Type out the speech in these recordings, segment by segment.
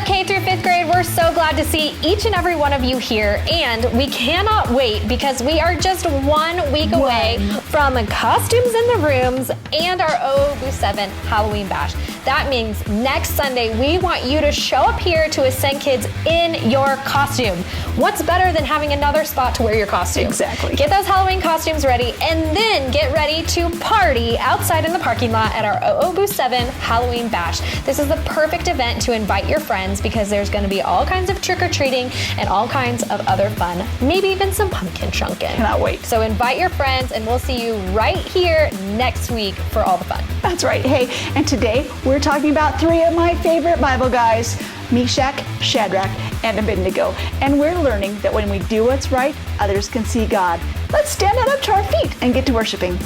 up, K through 5th grade? We're so glad to see each and every one of you here, and we cannot wait because we are just 1 week away from costumes in the rooms and our OHOHBOO7 Halloween Bash. That means next Sunday, we want you to show up here to Ascent Kids in your costume. What's better than having another spot to wear your costume? Exactly. Get those Halloween costumes ready, and then get ready to party outside in the parking lot at our OHOHBOO7 Halloween Bash. This is the perfect event to invite your friends because there's going to be all kinds of trick-or-treating and all kinds of other fun, maybe even some pumpkin chunking. Cannot wait. So invite your friends, and we'll see you right here next week for all the fun. That's right. Hey, and today we're talking about 3 of my favorite Bible guys, Meshach, Shadrach, and Abednego. And we're learning that when we do what's right, others can see God. Let's stand on up to our feet and get to worshiping.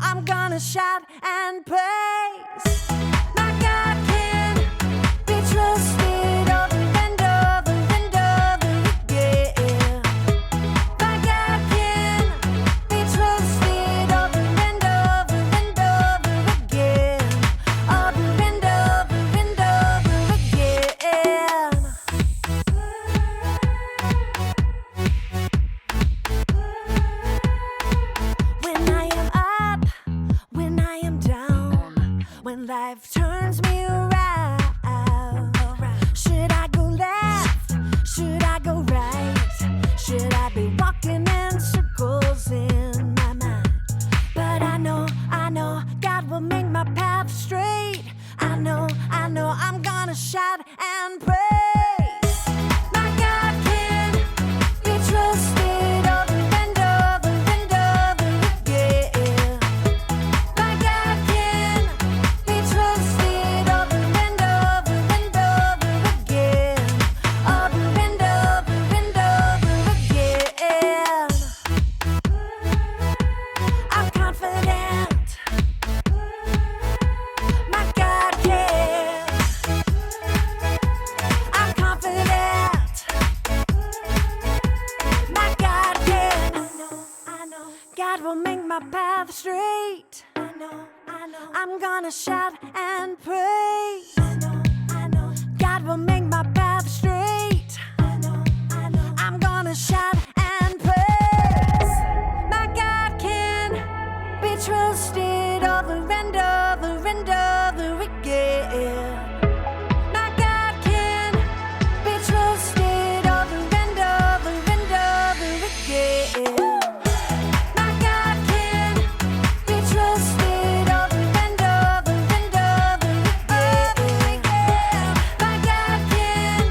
I'm gonna shout and praise. My God can be trusted over and over and over again. My God can be trusted over and over and over again. Over and over and over again. When I am up, when I am down, when life turns me around, should I go left? Should I go right? Should I be walking in circles in my mind? But I know God will make my path straight. I know I'm gonna shout and praise. My God can be trusted over and over and over again. My God can be trusted over and over and over again. Over and over and over again. I'm confident. My God can. I'm confident. My God can. I know. God will make my path straight. I know. I'm gonna shout and praise. I know. God will make my path straight. I know. I'm gonna shout and praise. My God can be trusted over and over and over again. My God can be trusted over and over and over again. My God can be trusted over and over and over again. My God can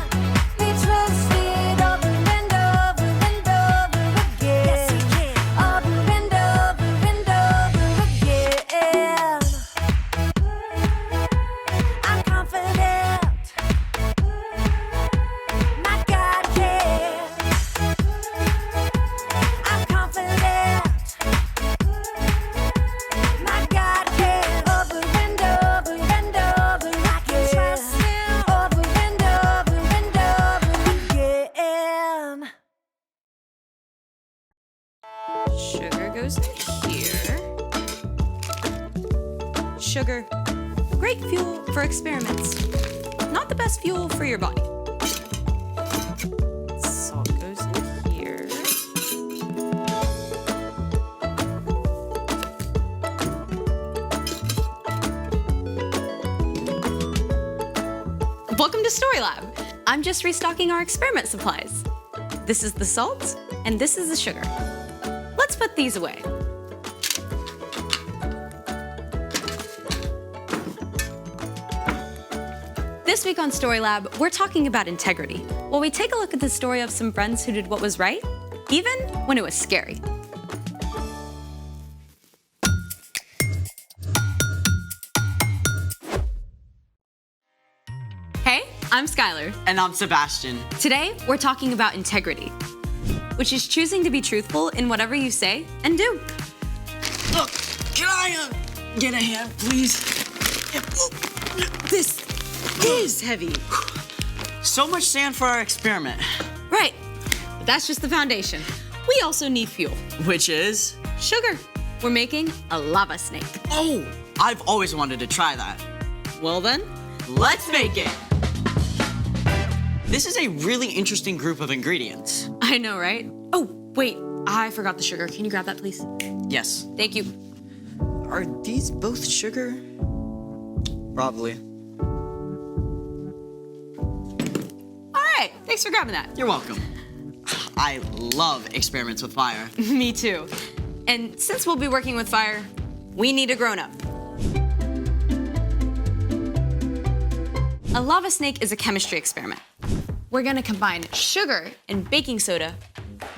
be trusted over and over and over again. Yes, He can. Over and over and over again. I'm confident. My God can. I'm confident. My God can. Over and over and over I can trust Him. Over and over and over again. Sugar goes in here. Sugar, great fuel for experiments. Not the best fuel for your body. Salt goes in here. Welcome to Story Lab. I'm just restocking our experiment supplies. This is the salt, and this is the sugar. Let's put these away. This week on Story Lab, we're talking about integrity, while we take a look at the story of some friends who did what was right, even when it was scary. I'm Skylar. And I'm Sebastian. Today, we're talking about integrity, which is choosing to be truthful in whatever you say and do. Look, can I get a hand, please? This is heavy. So much sand for our experiment. Right, but that's just the foundation. We also need fuel. Which is? Sugar. We're making a lava snake. Oh, I've always wanted to try that. Well then, Let's make it! This is a really interesting group of ingredients. I know, right? Oh, wait, I forgot the sugar. Can you grab that, please? Yes. Thank you. Are these both sugar? Probably. All right, thanks for grabbing that. You're welcome. I love experiments with fire. Me too. And since we'll be working with fire, we need a grown-up. A lava snake is a chemistry experiment. We're gonna combine sugar and baking soda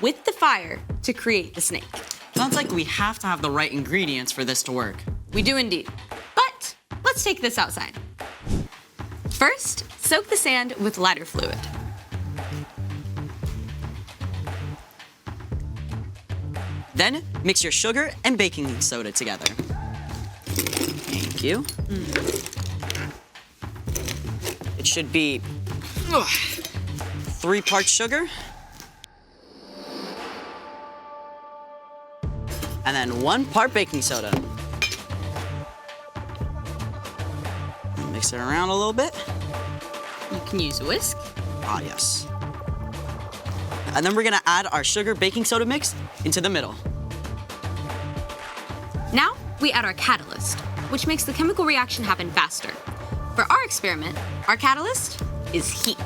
with the fire to create the snake. Sounds like we have to have the right ingredients for this to work. We do indeed. But let's take this outside. First, soak the sand with lighter fluid. Then, mix your sugar and baking soda together. Thank you. It should be 3 parts sugar. And then 1 part baking soda. Mix it around a little bit. You can use a whisk. Ah, yes. And then we're gonna add our sugar baking soda mix into the middle. Now, we add our catalyst, which makes the chemical reaction happen faster. For our experiment, our catalyst is heat.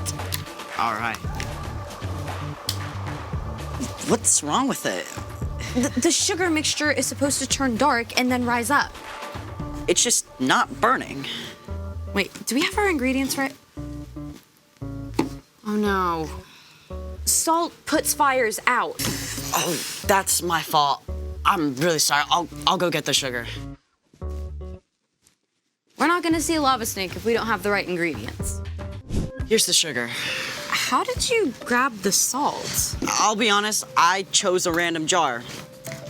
All right. What's wrong with it? The sugar mixture is supposed to turn dark and then rise up. It's just not burning. Wait, do we have our ingredients right? Oh no. Salt puts fires out. Oh, that's my fault. I'm really sorry. I'll go get the sugar. We're not gonna see a lava snake if we don't have the right ingredients. Here's the sugar. How did you grab the salt? I'll be honest, I chose a random jar,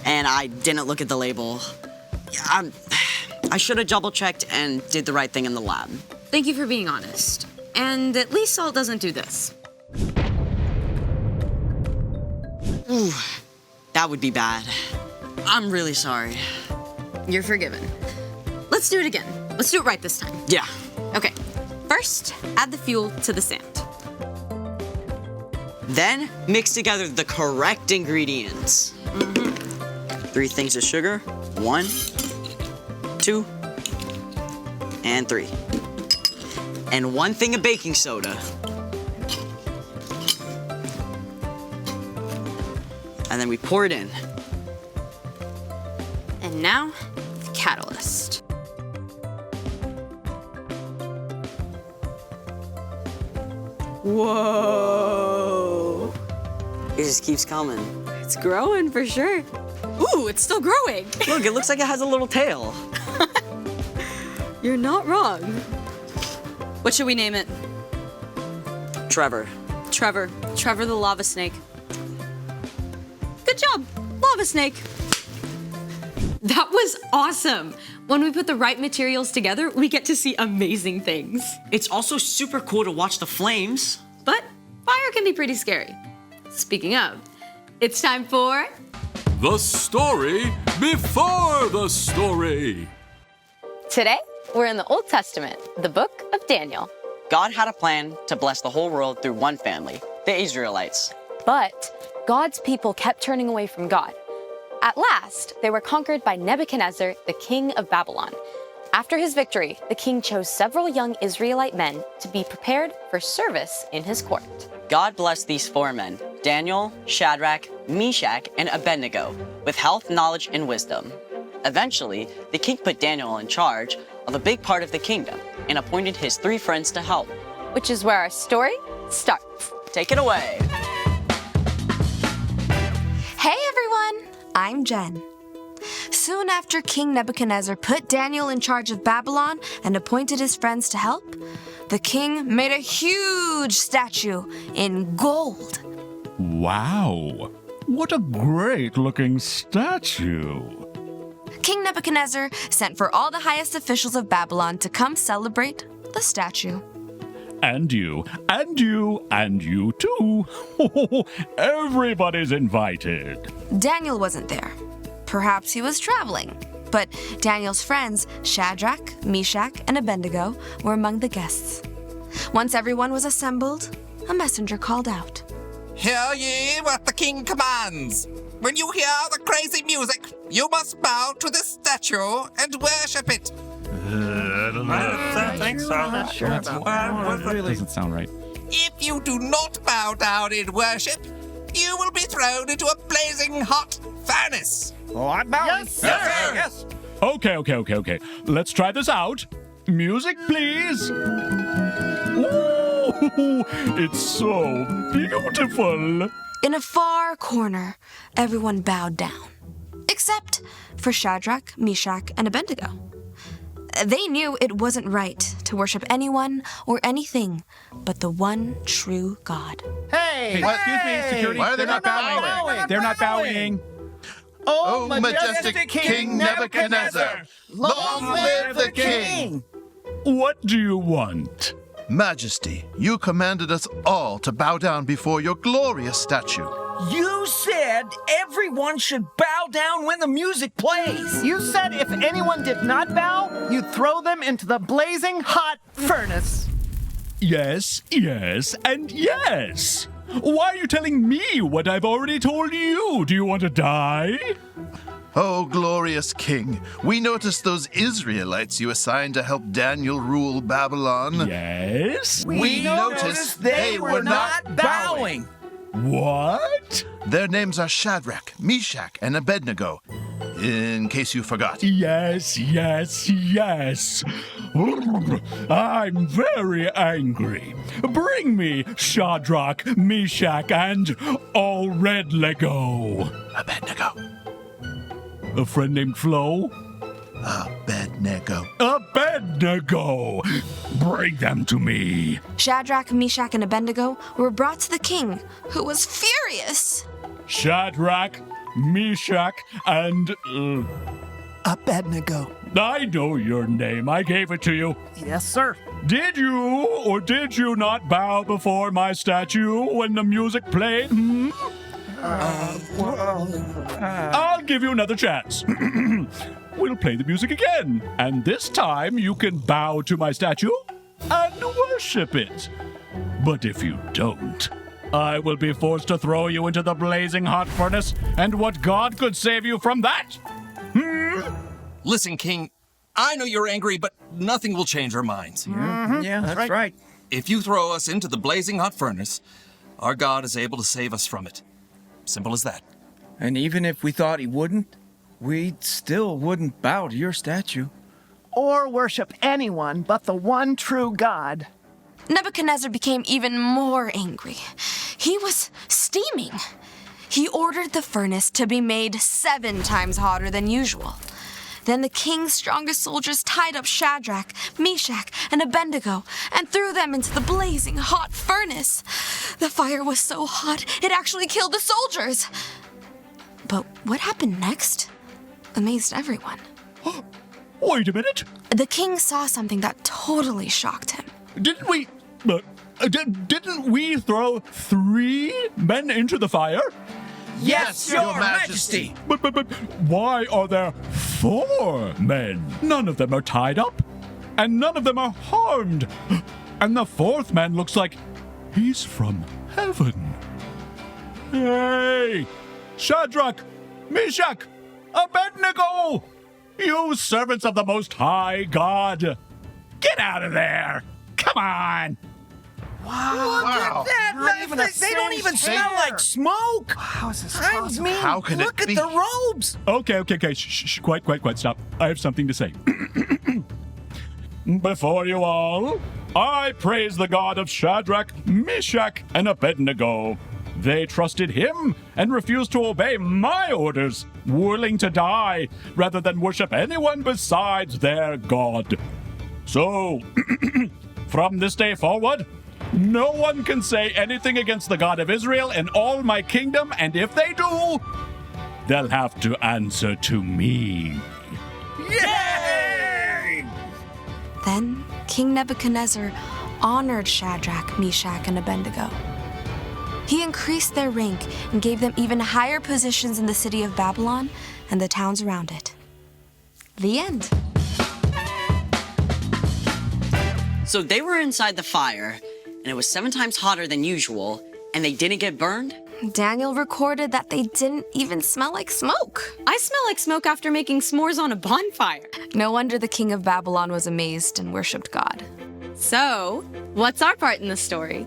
and I didn't look at the label. I should have double-checked and did the right thing in the lab. Thank you for being honest. And at least salt doesn't do this. Ooh, that would be bad. I'm really sorry. You're forgiven. Let's do it again. Let's do it right this time. Yeah. Okay, first, add the fuel to the sand. Then, mix together the correct ingredients. 3 things of sugar. 1, 2, and 3. And 1 thing of baking soda. And then we pour it in. And now, the catalyst. Whoa! It just keeps coming. It's growing for sure. Ooh, it's still growing. Look, it looks like it has a little tail. You're not wrong. What should we name it? Trevor. Trevor. Trevor the lava snake. Good job, lava snake. That was awesome. When we put the right materials together, we get to see amazing things. It's also super cool to watch the flames. But fire can be pretty scary. Speaking of, it's time for... The story before the story. Today, we're in the Old Testament, the book of Daniel. God had a plan to bless the whole world through one family, the Israelites. But God's people kept turning away from God. At last, they were conquered by Nebuchadnezzar, the king of Babylon. After his victory, the king chose several young Israelite men to be prepared for service in his court. God blessed these 4 men, Daniel, Shadrach, Meshach, and Abednego, with health, knowledge, and wisdom. Eventually, the king put Daniel in charge of a big part of the kingdom and appointed his 3 friends to help. Which is where our story starts. Take it away. Hey everyone, I'm Jen. Soon after King Nebuchadnezzar put Daniel in charge of Babylon and appointed his friends to help, the king made a huge statue in gold. Wow, what a great-looking statue. King Nebuchadnezzar sent for all the highest officials of Babylon to come celebrate the statue. And you, and you, and you too. Everybody's invited. Daniel wasn't there. Perhaps he was traveling. But Daniel's friends, Shadrach, Meshach, and Abednego, were among the guests. Once everyone was assembled, a messenger called out. Hear ye what the king commands. When you hear the crazy music, you must bow to this statue and worship it. I think so. Not sure about that. Doesn't sound right. If you do not bow down in worship, you will be thrown into a blazing hot furnace. Oh, I'm bowing. Yes, sir. Yes. Okay. Let's try this out. Music, please. Ooh, it's so beautiful. In a far corner, everyone bowed down, except for Shadrach, Meshach, and Abednego. They knew it wasn't right to worship anyone or anything but the one true God. Hey, Excuse me, security. Why are they They're not bowing. They're not bowing. Oh, majestic King Nebuchadnezzar, long live the king! What do you want? Majesty, you commanded us all to bow down before your glorious statue. You said everyone should bow down when the music plays. You said if anyone did not bow, you'd throw them into the blazing hot furnace. Yes, and yes. Why are you telling me what I've already told you? Do you want to die? Oh, glorious king, we noticed those Israelites you assigned to help Daniel rule Babylon. Yes? We noticed they were not bowing. What? Their names are Shadrach, Meshach, and Abednego, in case you forgot. Yes. I'm very angry. Bring me Shadrach, Meshach, and all red Lego. Abednego. A friend named Flo? Abednego. Abednego! Bring them to me. Shadrach, Meshach, and Abednego were brought to the king, who was furious. Shadrach, Meshach, and... Abednego. I know your name. I gave it to you. Yes, sir. Did you or did you not bow before my statue when the music played? I'll give you another chance. We'll play the music again, and this time you can bow to my statue and worship it. But if you don't, I will be forced to throw you into the blazing hot furnace, and what God could save you from that? Listen, King, I know you're angry, but nothing will change our minds. Yeah, that's right. If you throw us into the blazing hot furnace, our God is able to save us from it. Simple as that. And even if we thought he wouldn't, we still wouldn't bow to your statue. Or worship anyone but the one true God. Nebuchadnezzar became even more angry. He was steaming. He ordered the furnace to be made 7 times hotter than usual. Then the king's strongest soldiers tied up Shadrach, Meshach, and Abednego and threw them into the blazing hot furnace. The fire was so hot, it actually killed the soldiers. But what happened next amazed everyone. Wait a minute. The king saw something that totally shocked him. Didn't we throw 3 men into the fire? Yes, Your Majesty. But why are there 4 men? None of them are tied up, and none of them are harmed. And the 4th man looks like he's from heaven. Hey! Shadrach, Meshach, Abednego! You servants of the Most High God! Get out of there! Come on! Wow. Look at that! They don't even smell like smoke! How is this I possible? mean, How can look it at be? the robes! Okay. Shh. Quiet. Stop. I have something to say. Before you all, I praise the God of Shadrach, Meshach, and Abednego. They trusted him and refused to obey my orders, willing to die rather than worship anyone besides their God. So, From this day forward, no one can say anything against the God of Israel in all my kingdom, and if they do, they'll have to answer to me. Yay! Then King Nebuchadnezzar honored Shadrach, Meshach, and Abednego. He increased their rank and gave them even higher positions in the city of Babylon and the towns around it. The end. So they were inside the fire, and it was 7 times hotter than usual, and they didn't get burned? Daniel recorded that they didn't even smell like smoke. I smell like smoke after making s'mores on a bonfire. No wonder the king of Babylon was amazed and worshipped God. So, what's our part in the story?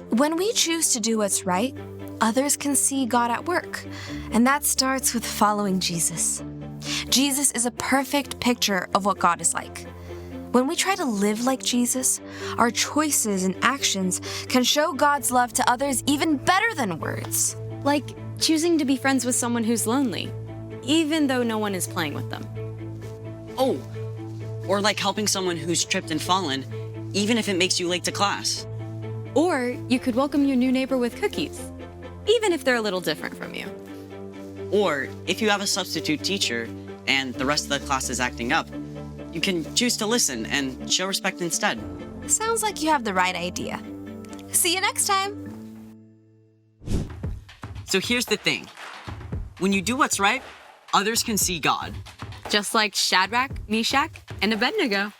When we choose to do what's right, others can see God at work. And that starts with following Jesus. Jesus is a perfect picture of what God is like. When we try to live like Jesus, our choices and actions can show God's love to others even better than words. Like choosing to be friends with someone who's lonely, even though no one is playing with them. Oh, or like helping someone who's tripped and fallen, even if it makes you late to class. Or you could welcome your new neighbor with cookies, even if they're a little different from you. Or if you have a substitute teacher and the rest of the class is acting up, you can choose to listen and show respect instead. Sounds like you have the right idea. See you next time. So here's the thing. When you do what's right, others can see God. Just like Shadrach, Meshach, and Abednego.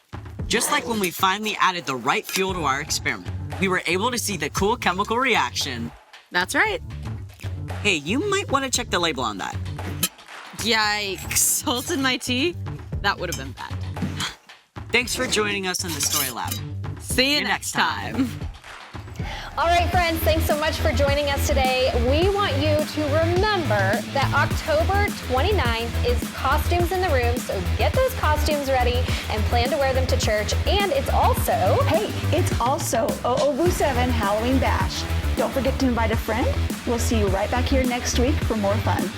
Just like when we finally added the right fuel to our experiment, we were able to see the cool chemical reaction. That's right. Hey, you might want to check the label on that. Yikes, salt in my tea? That would have been bad. Thanks for joining us in the Story Lab. See you next time. All right, friends, thanks so much for joining us today. We want you to remember that October 29th is Costumes in the Room, so get those costumes ready and plan to wear them to church. And it's also... Hey, it's also OHOHBOO7 Halloween Bash. Don't forget to invite a friend. We'll see you right back here next week for more fun.